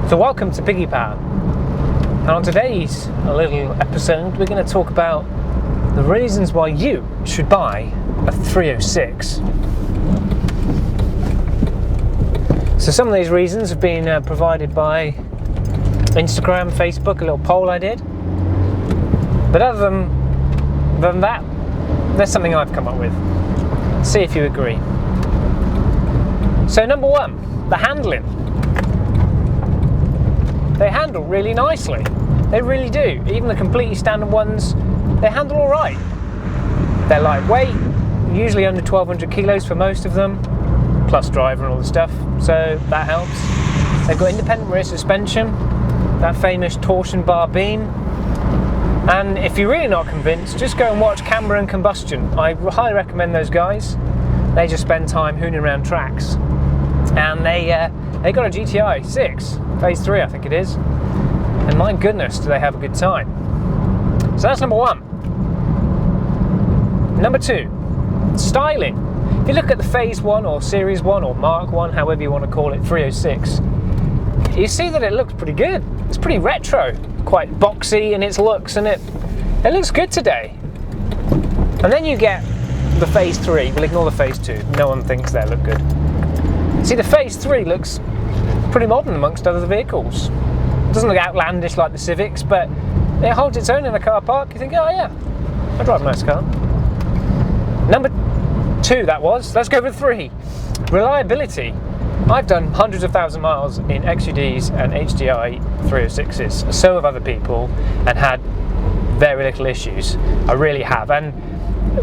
So welcome to Piggy Power, and on today's little episode we're going to talk about the reasons why you should buy a 306. So some of these reasons have been provided by Instagram, Facebook, a little poll I did, but other than that, there's something I've come up with. See if you agree. So number one, the handling. They handle really nicely. They really do. Even the completely standard ones, they handle all right. They're lightweight, usually under 1,200 kilos for most of them, plus driver and all the stuff, so that helps. They've got independent rear suspension, that famous torsion bar beam, and if you're really not convinced, just go and watch Camber and Combustion. I highly recommend those guys. They just spend time hooning around tracks, and they got a GTI 6. Phase 3 I think it is, and my goodness do they have a good time. So that's number one. Number two, styling. If you look at the Phase 1 or Series 1 or Mark 1, however you want to call it, 306, you see that it looks pretty good. It's pretty retro, quite boxy in its looks, and it looks good today. And then you get the Phase 3, we'll ignore the Phase 2, no one thinks they look good. See, the Phase 3 looks pretty modern amongst other vehicles. It doesn't look outlandish like the Civics, but it holds its own in a car park. You think, oh yeah, I drive a nice car. Number two, that was. Let's go for three. Reliability. I've done hundreds of thousand miles in XUDs and HDI 306s, so have other people, and had very little issues. I really have. And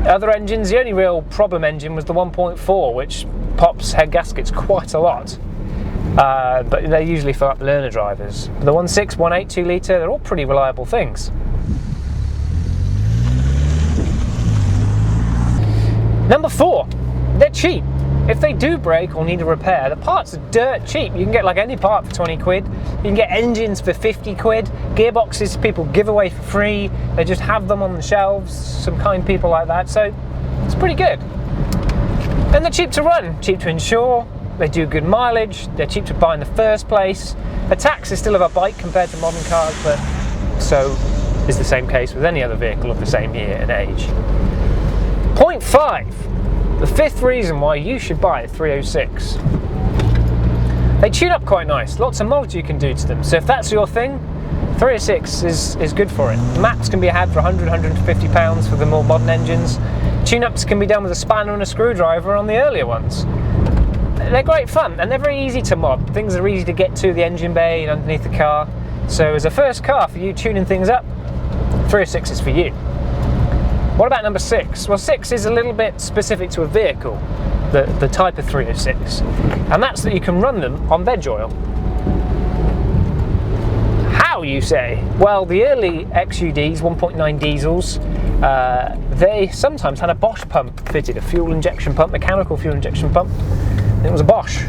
other engines, the only real problem engine was the 1.4, which pops head gaskets quite a lot. But they usually fill up learner drivers. The 1.6, 1.8, 2 litre, they're all pretty reliable things. Number four, they're cheap. If they do break or need a repair, the parts are dirt cheap. You can get like any part for 20 quid. You can get engines for 50 quid. Gearboxes people give away for free. They just have them on the shelves, some kind people like that. So it's pretty good. And they're cheap to run, cheap to insure. They do good mileage, they're cheap to buy in the first place. The tax is still of a bite compared to modern cars, but so is the same case with any other vehicle of the same year and age. Point 5, the fifth reason why you should buy a 306. They tune up quite nice, lots of mods you can do to them, so if that's your thing, 306 is good for it. Maps can be had for £100, £150 for the more modern engines. Tune-ups can be done with a spanner and a screwdriver on the earlier ones. They're great fun, and they're very easy to mod. Things are easy to get to the engine bay and underneath the car. So as a first car for you tuning things up, 306 is for you. What about number 6? Well, 6 is a little bit specific to a vehicle, the type of 306, and that's that you can run them on veg oil. How, you say? Well, the early XUDs, 1.9 diesels, they sometimes had a Bosch pump fitted, a fuel injection pump, mechanical fuel injection pump. It was a Bosch,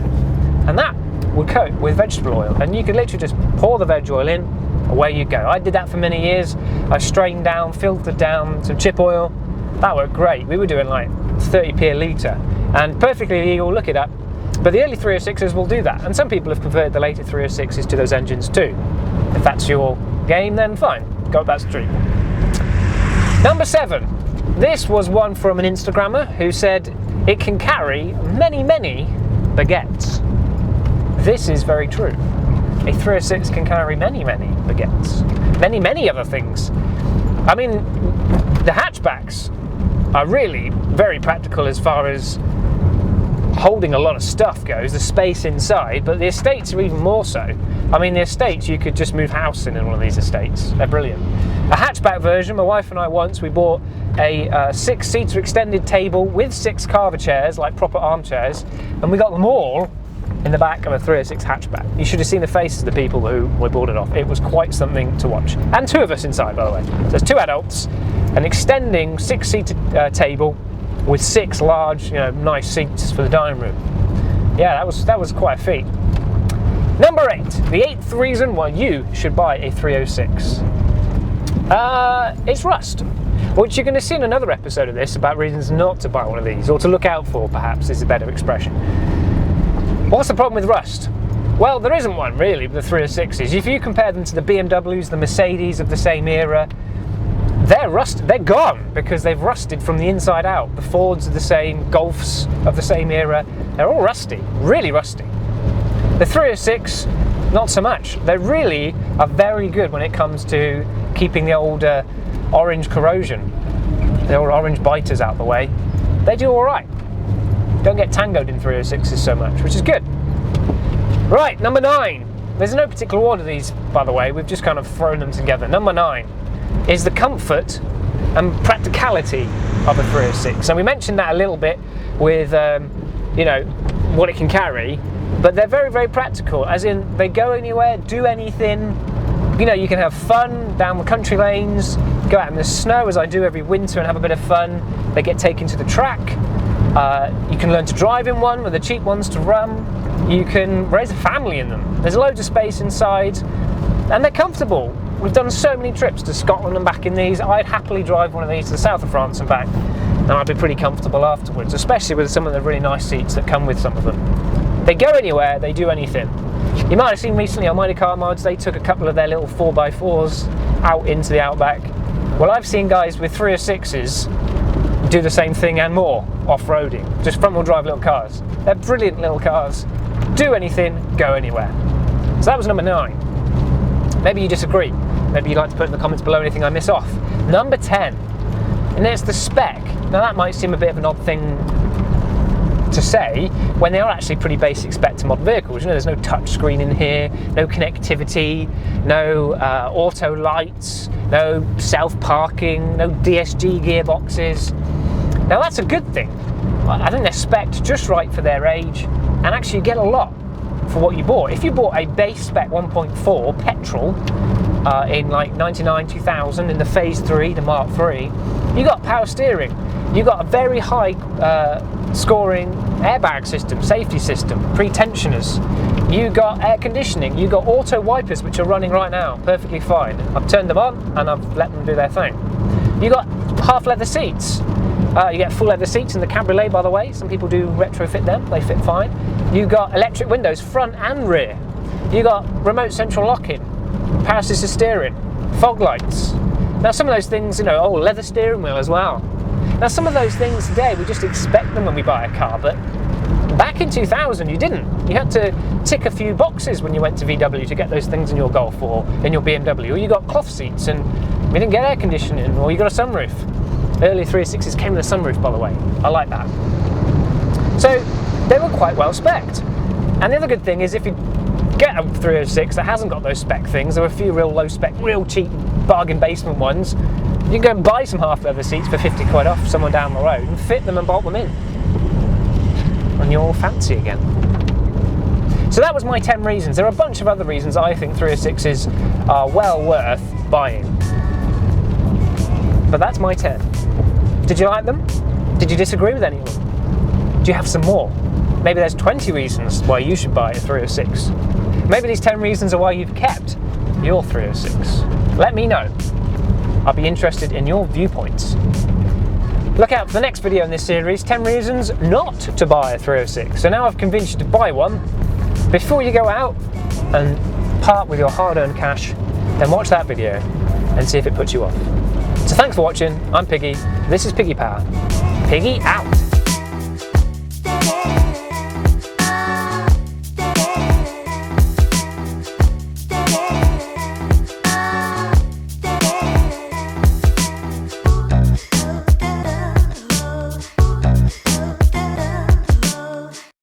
and that would coat with vegetable oil, and you could literally just pour the veg oil in, away you go. I did that for many years. I strained down, filtered down some chip oil. That worked great. We were doing like 30p a litre, and perfectly legal, look it up. But the early 306s will do that, and some people have converted the later 306s to those engines too. If that's your game, then fine, go up that street. Number 7. This was one from an Instagrammer who said it can carry many baguettes. This is very true. A 306 can carry many baguettes. Many other things. I mean, the hatchbacks are really very practical as far as holding a lot of stuff goes, the space inside, but the estates are even more so. I mean, the estates, you could just move house in one of these estates. They're brilliant. A hatchback version, my wife and I once, we bought a 6-seater extended table with 6 carver chairs, like proper armchairs, and we got them all in the back of a 306 hatchback. You should have seen the faces of the people who we bought it off. It was quite something to watch. And 2 of us inside, by the way. So there's 2 adults, an extending 6-seater table with 6 large, nice seats for the dining room. Yeah, that was quite a feat. Number 8, the 8th reason why you should buy a 306. It's rust, which you're going to see in another episode of this about reasons not to buy one of these, or to look out for, perhaps, is a better expression. What's the problem with rust? Well, there isn't one really with the 306s. If you compare them to the BMWs, the Mercedes of the same era, they're gone because they've rusted from the inside out. The Fords are the same, Golfs of the same era, they're all rusty, really rusty. The 306, not so much. They really are very good when it comes to keeping the old orange corrosion, the old orange biters out the way. They do all right. Don't get tangoed in 306s so much, which is good. Right, number 9. There's no particular order these, by the way, we've just kind of thrown them together. Number 9 is the comfort and practicality of a 306. And we mentioned that a little bit with, you know, what it can carry, but they're very, very practical, as in they go anywhere, do anything. You know, you can have fun down the country lanes, go out in the snow as I do every winter and have a bit of fun. They get taken to the track. You can learn to drive in one with the cheap ones to run. You can raise a family in them. There's loads of space inside and they're comfortable. We've done so many trips to Scotland and back in these. I'd happily drive one of these to the south of France and back, and I'd be pretty comfortable afterwards, especially with some of the really nice seats that come with some of them. They go anywhere, they do anything. You might have seen recently on Mighty Car Mods, they took a couple of their little 4x4s out into the outback. Well, I've seen guys with 306s do the same thing and more off-roading, just front-wheel drive little cars. They're brilliant little cars. Do anything, go anywhere. So that was number 9. Maybe you disagree. Maybe you'd like to put in the comments below anything I miss off. Number 10, and there's the Spec. Now that might seem a bit of an odd thing to say when they are actually pretty basic spec to mod vehicles. You know, there's no touch screen in here, no connectivity, no auto lights, no self-parking, no DSG gearboxes. Now that's a good thing. I think they're spec'd just right for their age, and actually you get a lot for what you bought. If you bought a base spec 1.4 petrol in like 99, 2000 in the Phase 3, the Mark 3, you got power steering, you got a very high scoring airbag system, safety system, pre-tensioners, you got air conditioning, you got auto wipers which are running right now perfectly fine. I've turned them on and I've let them do their thing. You got half leather seats. You get full leather seats in the cabriolet, by the way. Some people do retrofit them, they fit fine. You got electric windows, front and rear. You got remote central locking, power assisted steering, fog lights. Now some of those things, you know, oh, leather steering wheel as well. Now some of those things today, we just expect them when we buy a car, but back in 2000 you didn't. You had to tick a few boxes when you went to VW to get those things in your Golf or in your BMW, or you got cloth seats and you didn't get air conditioning, or you got a sunroof. Early 306s came with a sunroof, by the way. I like that. So they were quite well spec'd. And the other good thing is if you get a 306 that hasn't got those spec things, there are a few real low spec, real cheap bargain basement ones, you can go and buy some half leather seats for 50 quid off someone down the road and fit them and bolt them in. And you're all fancy again. So that was my 10 reasons. There are a bunch of other reasons I think 306s are well worth buying. But that's my 10. Did you like them? Did you disagree with any of them? Do you have some more? Maybe there's 20 reasons why you should buy a 306. Maybe these 10 reasons are why you've kept your 306. Let me know. I'll be interested in your viewpoints. Look out for the next video in this series, 10 reasons not to buy a 306. So now I've convinced you to buy one. Before you go out and part with your hard-earned cash, then watch that video and see if it puts you off. So thanks for watching. I'm Piggy. This is Piggy Power. Piggy out.